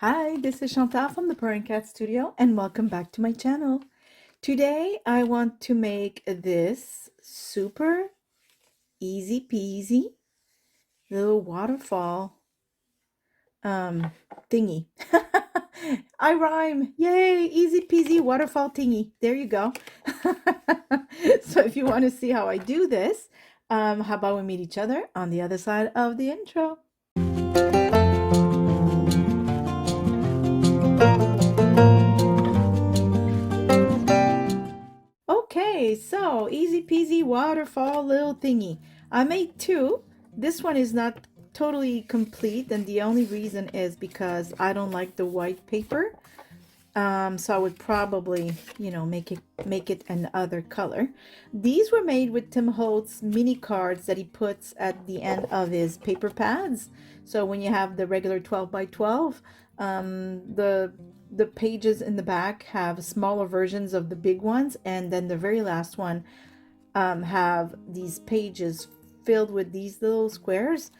Hi, this is Chantal from ThePurringCatStudio and welcome back to my channel. Today I want to make this super easy peasy little waterfall thingy. I rhyme. Yay, easy peasy waterfall thingy. There you go. So if you want to see how I do this, how about we meet each other on the other side of the intro. Okay, so easy peasy waterfall little thingy. I made two. This one is not totally complete, and the only reason is because I don't like the white paper. So I would probably, make it another color. These were made with Tim Holtz mini cards that he puts at the end of his paper pads. So when you have the regular 12 by 12, the pages in the back have smaller versions of the big ones, and then the very last one have these pages filled with these little squares.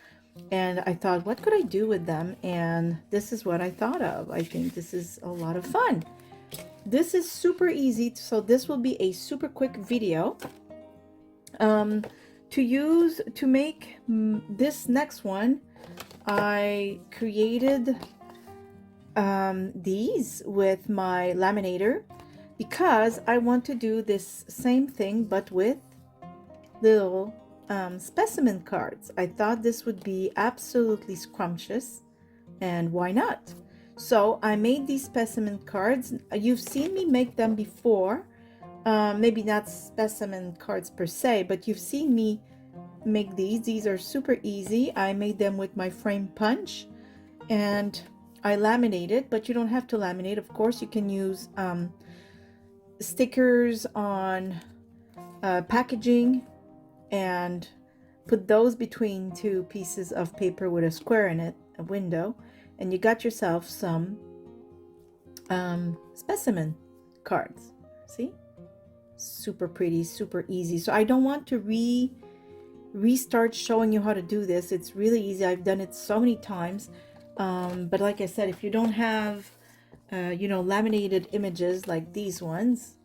And I thought, what could I do with them? And this is what I thought of. I think this is a lot of fun. This is super easy, so this will be a super quick video to make this next one. I created these with my laminator because I want to do this same thing but with little specimen cards. I thought this would be absolutely scrumptious, and why not? So I made these specimen cards. You've seen me make them before, maybe not specimen cards per se, but you've seen me make these are super easy. I made them with my frame punch and I laminated, but you don't have to laminate. Of course, you can use stickers on packaging and put those between two pieces of paper with a square in it, a window, and you got yourself some specimen cards. See? Super pretty, super easy. So I don't want to restart showing you how to do this. It's really easy. I've done it so many times. But like I said, if you don't have laminated images like these ones,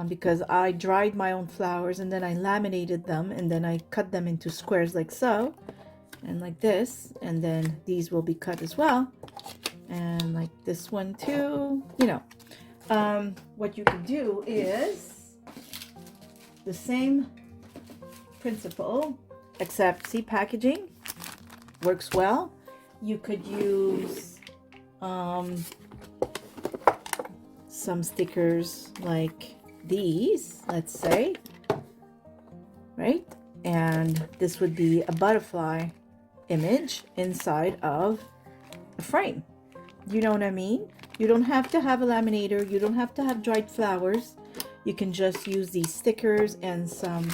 because I dried my own flowers and then I laminated them and then I cut them into squares like so and like this, and then these will be cut as well, and like this one too. What you can do is the same principle, except see, packaging works well. You could use some stickers like these, let's say, right? And this would be a butterfly image inside of a frame. You know what I mean? You don't have to have a laminator. You don't have to have dried flowers. You can just use these stickers and some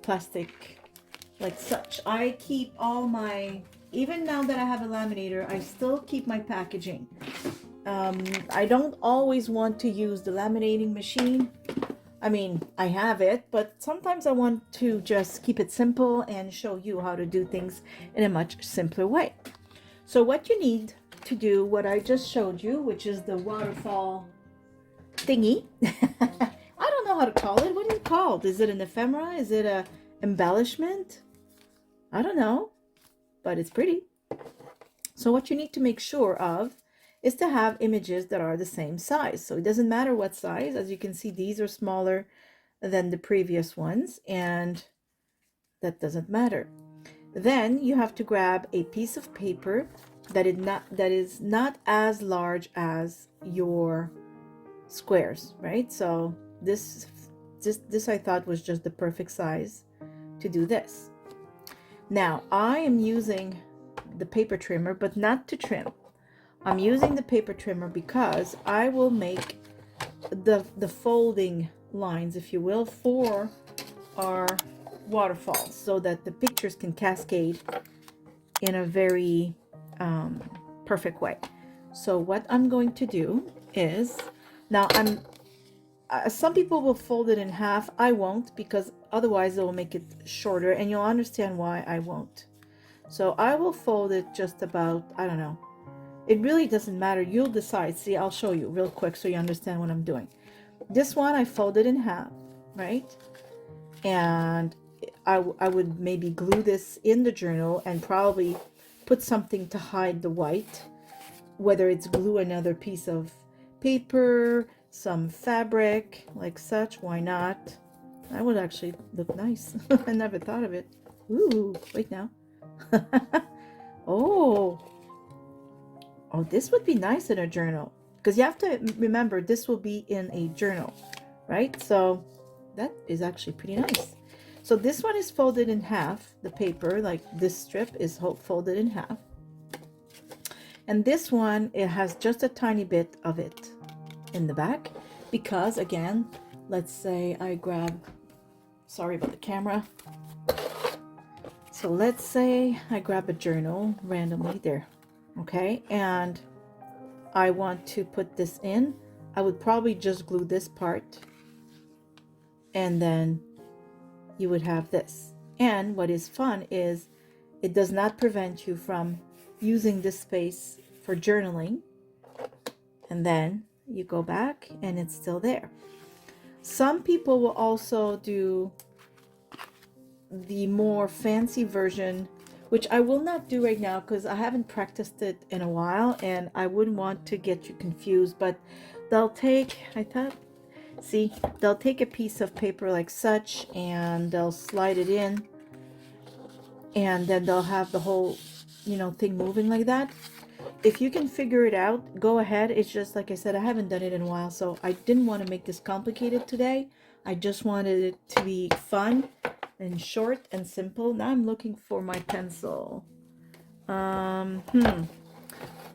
plastic like such. I keep all my, even now that I have a laminator, I still keep my packaging. I don't always want to use the laminating machine. I mean, I have it, but sometimes I want to just keep it simple and show you how to do things in a much simpler way. So what you need to do, what I just showed you, which is the waterfall thingy. I don't know how to call it. What is it called? Is it an ephemera? Is it a embellishment? I don't know, but it's pretty. So what you need to make sure of is to have images that are the same size. So it doesn't matter what size. As you can see, these are smaller than the previous ones, and that doesn't matter. Then you have to grab a piece of paper that is not as large as your squares, right? So this I thought was just the perfect size to do this. Now I am using the paper trimmer, but not to trim. I'm using the paper trimmer because I will make the folding lines, if you will, for our waterfalls so that the pictures can cascade in a very perfect way. So what I'm going to do is, now some people will fold it in half. I won't, because otherwise it will make it shorter, and you'll understand why I won't. So I will fold it just about, I don't know, It really doesn't matter. You'll decide. See, I'll show you real quick so you understand what I'm doing. This one I folded in half, right? And I would maybe glue this in the journal and probably put something to hide the white, whether it's glue another piece of paper, some fabric, like such. Why not? That would actually look nice. I never thought of it. Ooh, wait now. Oh, this would be nice in a journal, because you have to remember this will be in a journal, right? So that is actually pretty nice. So this one is folded in half. The paper, like this strip, is folded in half. And this one, it has just a tiny bit of it in the back, because again, let's say I grab, sorry about the camera. So let's say I grab a journal randomly there, okay? And I want to put this in. I would probably just glue this part, and then you would have this. And what is fun is it does not prevent you from using this space for journaling, and then you go back and it's still there. Some people will also do the more fancy version, which I will not do right now because I haven't practiced it in a while and I wouldn't want to get you confused. But they'll take, they'll take a piece of paper like such and they'll slide it in, and then they'll have the whole, thing moving like that. If you can figure it out, go ahead. It's just, like I said, I haven't done it in a while, so I didn't want to make this complicated today. I just wanted it to be fun and short and simple. Now I'm looking for my pencil. A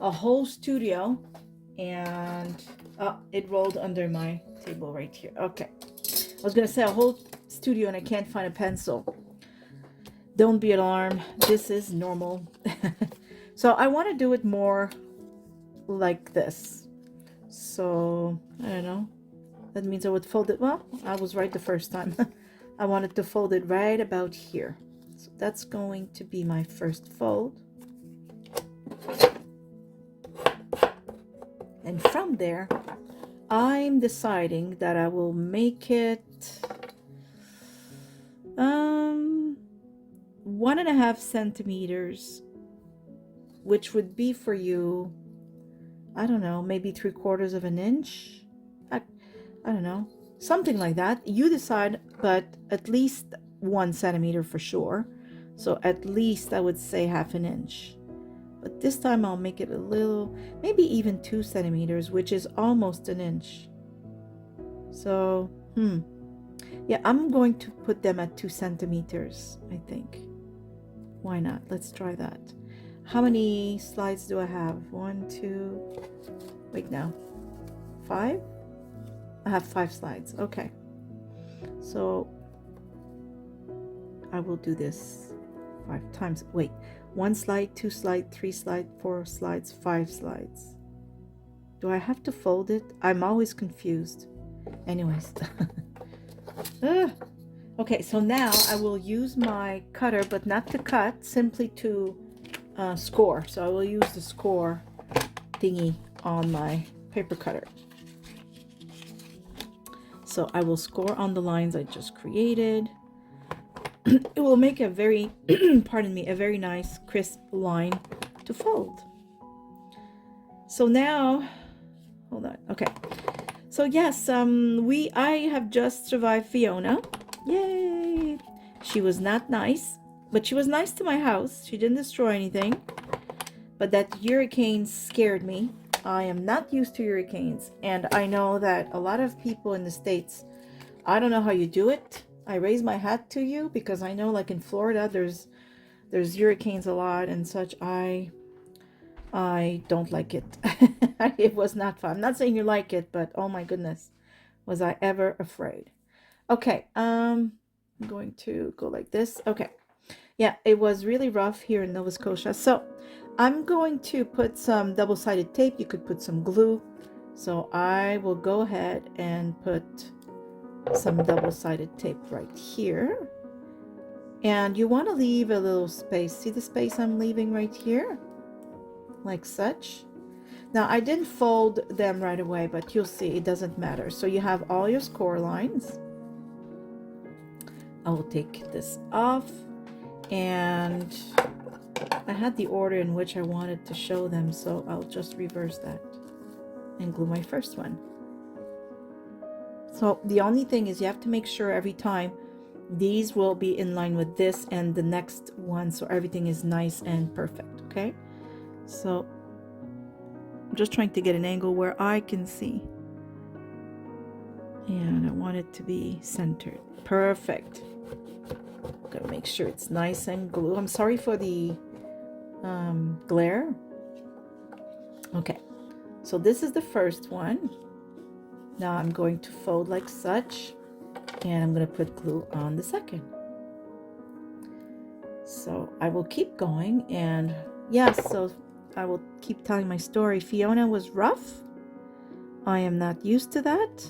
whole studio, and it rolled under my table right here. Okay, I was gonna say a whole studio and I can't find a pencil. Don't be alarmed, this is normal. So I want to do it more like this. So I don't know, that means I would fold it. Well, I was right the first time. I wanted to fold it right about here. So that's going to be my first fold. And from there, I'm deciding that I will make it 1.5 centimeters, which would be for you, I don't know, maybe 3/4 of an inch. I don't know, something like that. You decide, but at least 1 centimeter for sure. So at least I would say 1/2 inch. But this time I'll make it a little, maybe even 2 centimeters, which is almost an inch. So, yeah, I'm going to put them at 2 centimeters, I think. Why not? Let's try that. How many slides do I have? 1, 2, wait now, 5? I have 5 slides. Okay. So I will do this 5 times. Wait, 1 slide, 2 slide, 3 slide, 4 slides, 5 slides. Do I have to fold it? I'm always confused. Anyways. Okay, so now I will use my cutter, but not to cut, simply to score. So I will use the score thingy on my paper cutter. So I will score on the lines I just created. It will make a very, pardon me, a very nice crisp line to fold. So now, hold on, okay. So yes, I have just survived Fiona. Yay! She was not nice, but she was nice to my house. She didn't destroy anything. But that hurricane scared me. I am not used to hurricanes, and I know that a lot of people in the States, I don't know how you do it. I raise my hat to you, because I know, like in Florida, there's hurricanes a lot and such. I don't like it. It was not fun. I'm not saying you like it, but oh my goodness, was I ever afraid. Okay, I'm going to go like this. Okay, yeah, it was really rough here in Nova Scotia. So I'm going to put some double-sided tape. You could put some glue. So I will go ahead and put some double-sided tape right here. And you want to leave a little space. See the space I'm leaving right here? Like such. Now I didn't fold them right away, but you'll see it doesn't matter. So you have all your score lines. I will take this off, and I had the order in which I wanted to show them, so I'll just reverse that and glue my first one. So the only thing is you have to make sure every time these will be in line with this and the next one, so everything is nice and perfect. Okay, so I'm just trying to get an angle where I can see, and I want it to be centered. Perfect. Gotta make sure it's nice and glue. I'm sorry for the glare. Okay, so this is the first one. Now I'm going to fold like such, and I'm going to put glue on the second. So I will keep going, and yes, so I will keep telling my story. Fiona was rough. I am not used to that.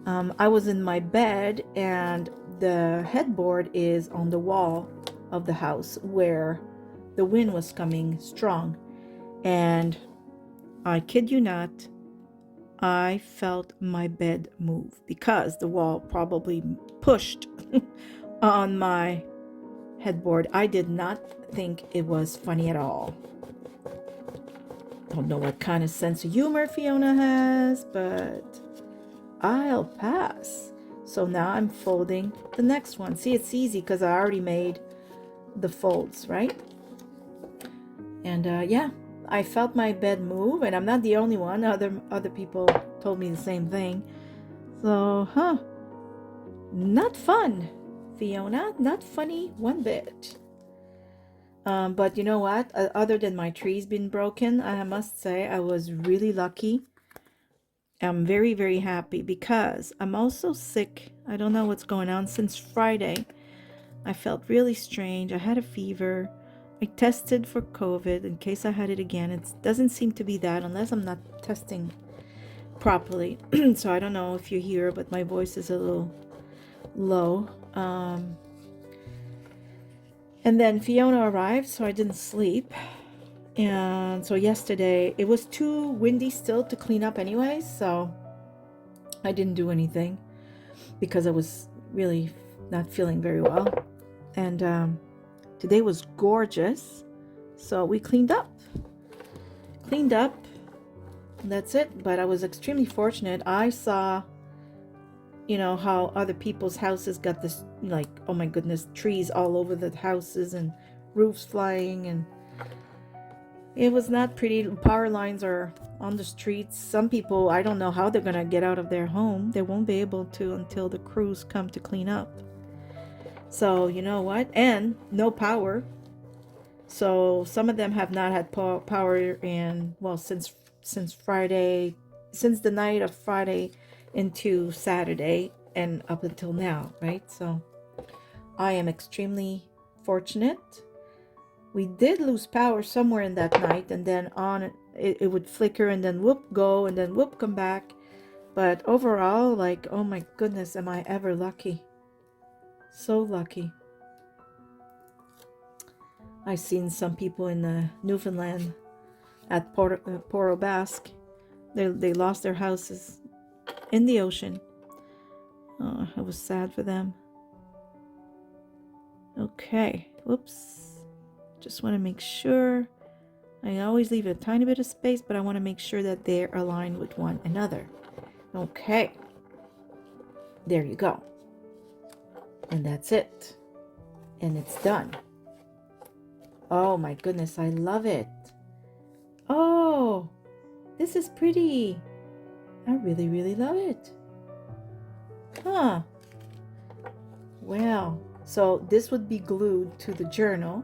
I was in my bed, and the headboard is on the wall of the house where the wind was coming strong, and I kid you not, I felt my bed move because the wall probably pushed on my headboard. I did not think it was funny at all. Don't know what kind of sense of humor Fiona has, but I'll pass. So now I'm folding the next one. See, it's easy because I already made the folds, right? And yeah, I felt my bed move, and I'm not the only one. Other people told me the same thing. So, not fun, Fiona. Not funny one bit. But you know what? Other than my trees being broken, I must say I was really lucky. I'm very, very happy because I'm also sick. I don't know what's going on. Since Friday, I felt really strange. I had a fever. I tested for COVID in case I had it again. It doesn't seem to be that unless I'm not testing properly. So I don't know if you hear, but my voice is a little low. And then Fiona arrived, so I didn't sleep. And so yesterday, it was too windy still to clean up anyway, so I didn't do anything because I was really not feeling very well. And today was gorgeous, so we cleaned up. That's it. But I was extremely fortunate. I saw, you know, how other people's houses got this, like, oh my goodness, trees all over the houses and roofs flying, and it was not pretty. Power lines are on the streets. Some people, I don't know how they're gonna get out of their home. They won't be able to until the crews come to clean up. So you know what? And no power. So some of them have not had power in, well, since Friday, since the night of Friday into Saturday and up until now, right? So I am extremely fortunate. We did lose power somewhere in that night, and then on it would flicker and then whoop go and then whoop come back. But overall, like, oh my goodness, am I ever lucky. So lucky. I've seen some people in Newfoundland at Port Basque. They lost their houses in the ocean. Oh, it was sad for them. Okay, whoops. Just want to make sure. I always leave a tiny bit of space, but I want to make sure that they're aligned with one another. Okay. There you go. And that's it. And it's done. Oh my goodness, I love it. Oh, this is pretty. I really, really love it. Huh. Well, so this would be glued to the journal,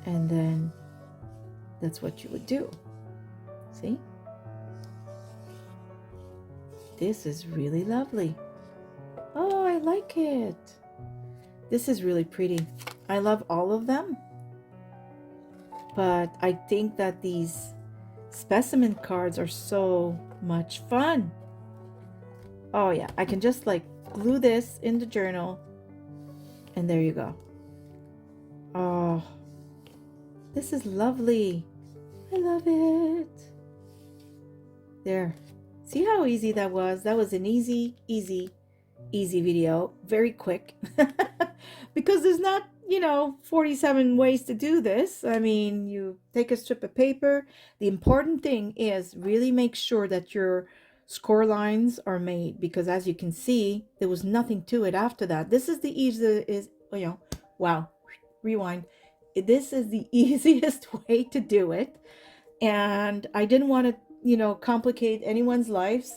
and then that's what you would do. See? This is really lovely. Oh, I like it. This is really pretty. I love all of them. But I think that these specimen cards are so much fun. Oh yeah, I can just like glue this in the journal, and there you go. Oh, this is lovely. I love it. There. See how easy that was? That was an easy video. Very quick. Because there's not, 47 ways to do this. I mean, you take a strip of paper. The important thing is really make sure that your score lines are made, because as you can see, there was nothing to it after that. This is the easiest, wow, rewind. This is the easiest way to do it. And I didn't want to, complicate anyone's lives,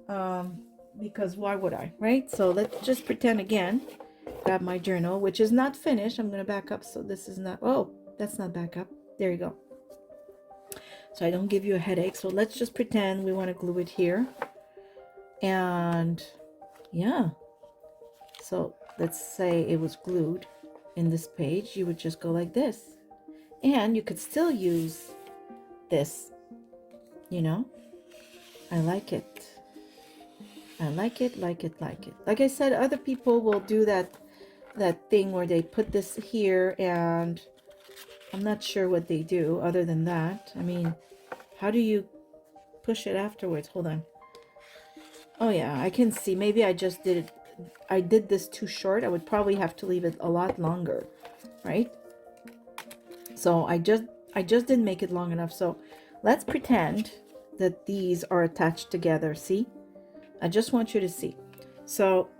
because why would I, right? So let's just pretend again. Grab my journal, which is not finished. I'm going to back up. So this is not, oh, that's not back up. There you go. So I don't give you a headache. So let's just pretend we want to glue it here. And yeah. So let's say it was glued in this page. You would just go like this. And you could still use this, I like it. I like it. Like I said, other people will do that thing where they put this here, and I'm not sure what they do other than that. I mean, how do you push it afterwards? Hold on. Oh yeah, I can see. Maybe I just did it. I did this too short. I would probably have to leave it a lot longer, right? So I just didn't make it long enough. So let's pretend that these are attached together. See? I just want you to see. So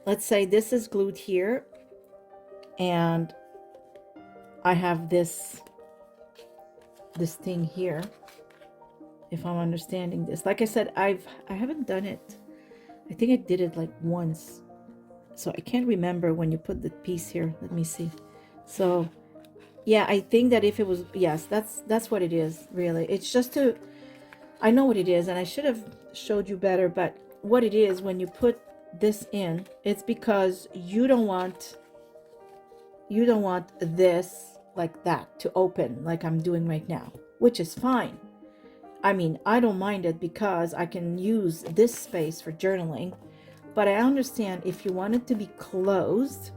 let's say this is glued here, and I have this thing here, if I'm understanding this. Like I said, I haven't done it. I think I did it like once, so I can't remember when you put the piece here. Let me see. So yeah, I think that if it was, yes, that's what it is, really. It's just to, I know what it is, and I should have showed you better, but what it is, when you put this in, it's because you don't want this like that to open like I'm doing right now, which is fine. I mean, I don't mind it because I can use this space for journaling, but I understand if you want it to be closed.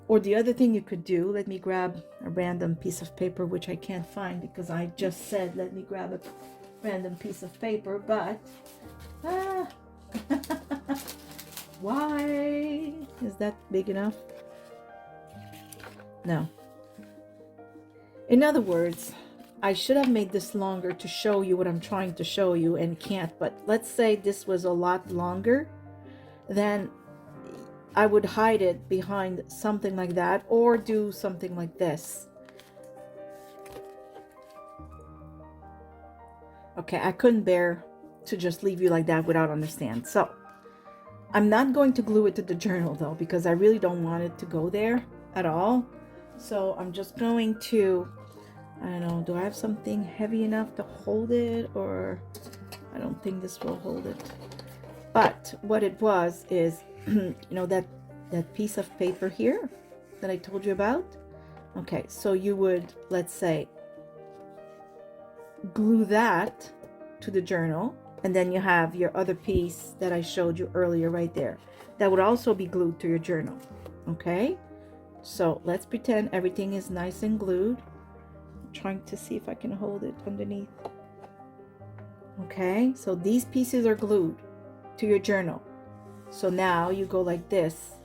Or the other thing you could do, let me grab a random piece of paper, which I can't find because I just said let me grab a random piece of paper, but why is that big enough? No. In other words, I should have made this longer to show you what I'm trying to show you and can't. But let's say this was a lot longer, then I would hide it behind something like that, or do something like this. Okay, I couldn't bear to just leave you like that without understand. So I'm not going to glue it to the journal though, because I really don't want it to go there at all. So I'm just going to, I don't know, do I have something heavy enough to hold it, or I don't think this will hold it. But what it was is, that piece of paper here that I told you about. Okay, so you would, let's say, glue that to the journal, and then you have your other piece that I showed you earlier right there. That would also be glued to your journal. Okay, so let's pretend everything is nice and glued. I'm trying to see if I can hold it underneath. Okay, so these pieces are glued to your journal. So now you go like this,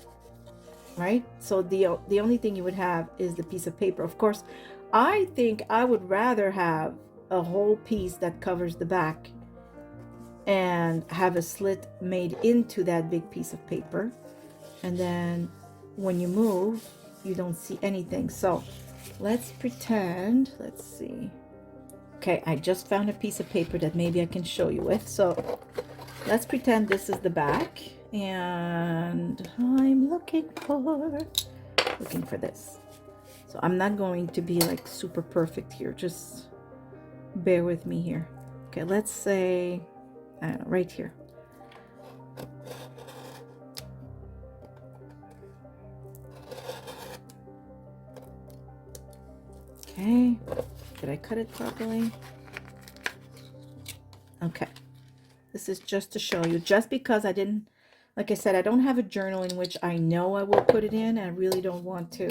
right? So the only thing you would have is the piece of paper. Of course, I think I would rather have a whole piece that covers the back and have a slit made into that big piece of paper, and then when you move you don't see anything. So let's pretend, let's see. Okay, I just found a piece of paper that maybe I can show you with. So let's pretend this is the back, and I'm looking for this. So I'm not going to be like super perfect here, just bear with me here. Okay, let's say, I don't know, right here. Okay, did I cut it properly? Okay, this is just to show you, just because I didn't, like I said, I don't have a journal in which I know I will put it in. I really don't want to,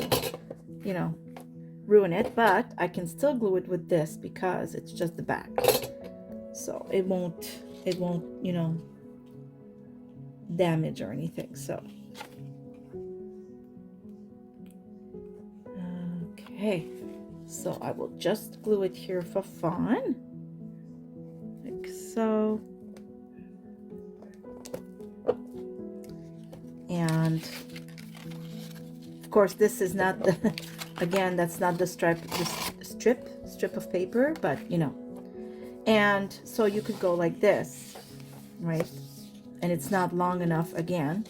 ruin it, but I can still glue it with this because it's just the back. so it won't, you know, damage or anything. So okay, so I will just glue it here for fun, like so. And of course this is not the again, that's not the strip of paper, but you know. And so you could go like this, right? And it's not long enough again,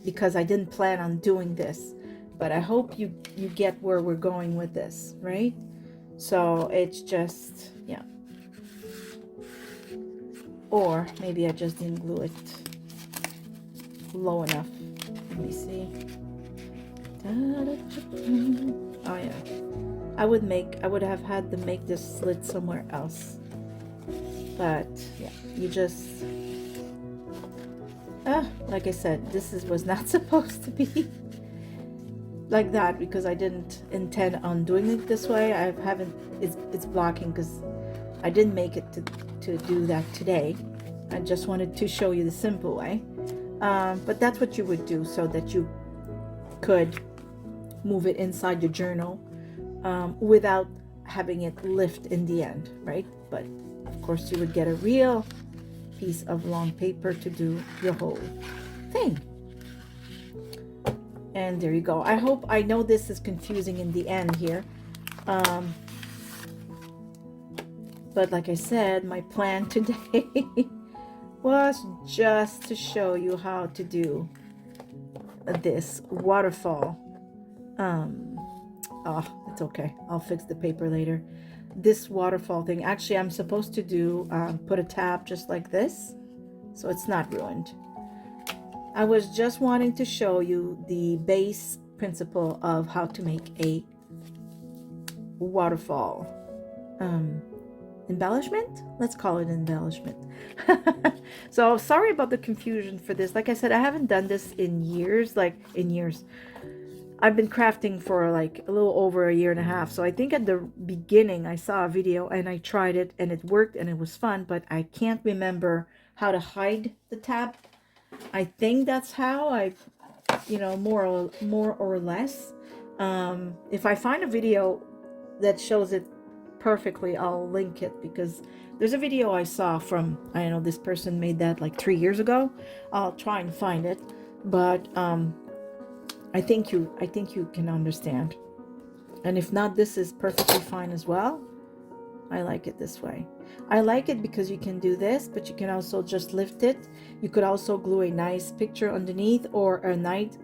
because I didn't plan on doing this, but I hope you get where we're going with this, right? So it's just, yeah. Or maybe I just didn't glue it low enough. Let me see. Oh yeah, I would have had to make this slit somewhere else, but yeah, you just like I said, this was not supposed to be like that, because I didn't intend on doing it this way. I haven't, it's blocking because I didn't make it to do that today. I just wanted to show you the simple way, but that's what you would do so that you could move it inside the journal without having it lift in the end, right? But of course you would get a real piece of long paper to do your whole thing. And there you go. I know this is confusing in the end here, but like I said, my plan today was just to show you how to do this waterfall. Oh, it's okay, I'll fix the paper later. This waterfall thing, actually I'm supposed to do put a tab just like this, so it's not ruined. I was just wanting to show you the base principle of how to make a waterfall embellishment. Let's call it embellishment. So sorry about the confusion for this. Like I said, I haven't done this in years, I've been crafting for like a little over a year and a half. So I think at the beginning I saw a video and I tried it and it worked and it was fun, but I can't remember how to hide the tab. I think that's how you know, more or less. If I find a video that shows it perfectly, I'll link it, because there's a video I saw from, I don't know, this person made that like 3 years ago. I'll try and find it, but I think you can understand. And if not, this is perfectly fine as well. I like it this way. I like it because you can do this, but you can also just lift it. You could also glue a nice picture underneath, or a nice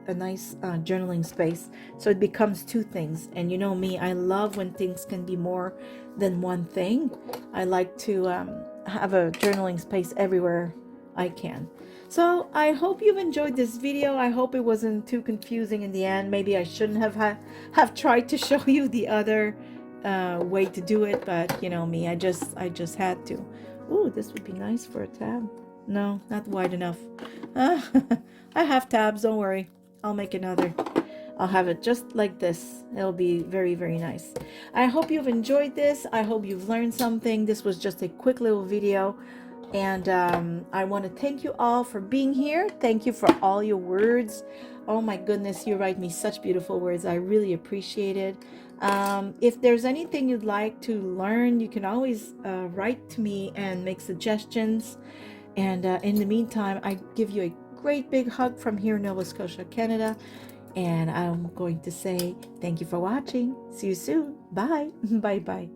journaling space, so it becomes two things. And you know me, I love when things can be more than one thing. I like to have a journaling space everywhere I can. So I hope you've enjoyed this video. I hope it wasn't too confusing in the end. Maybe I shouldn't have tried to show you the other way to do it, but you know me, I just had to. Ooh, this would be nice for a tab. No, not wide enough. I have tabs, don't worry, I'll make another. I'll have it just like this. It'll be very, very nice. I hope you've enjoyed this. I hope you've learned something. This was just a quick little video, and I want to thank you all for being here. Thank you for all your words. Oh my goodness, you write me such beautiful words. I really appreciate it. If there's anything you'd like to learn, you can always write to me and make suggestions. And in the meantime, I give you a great big hug from here in Nova Scotia, Canada. And I'm going to say thank you for watching. See you soon. Bye. Bye bye.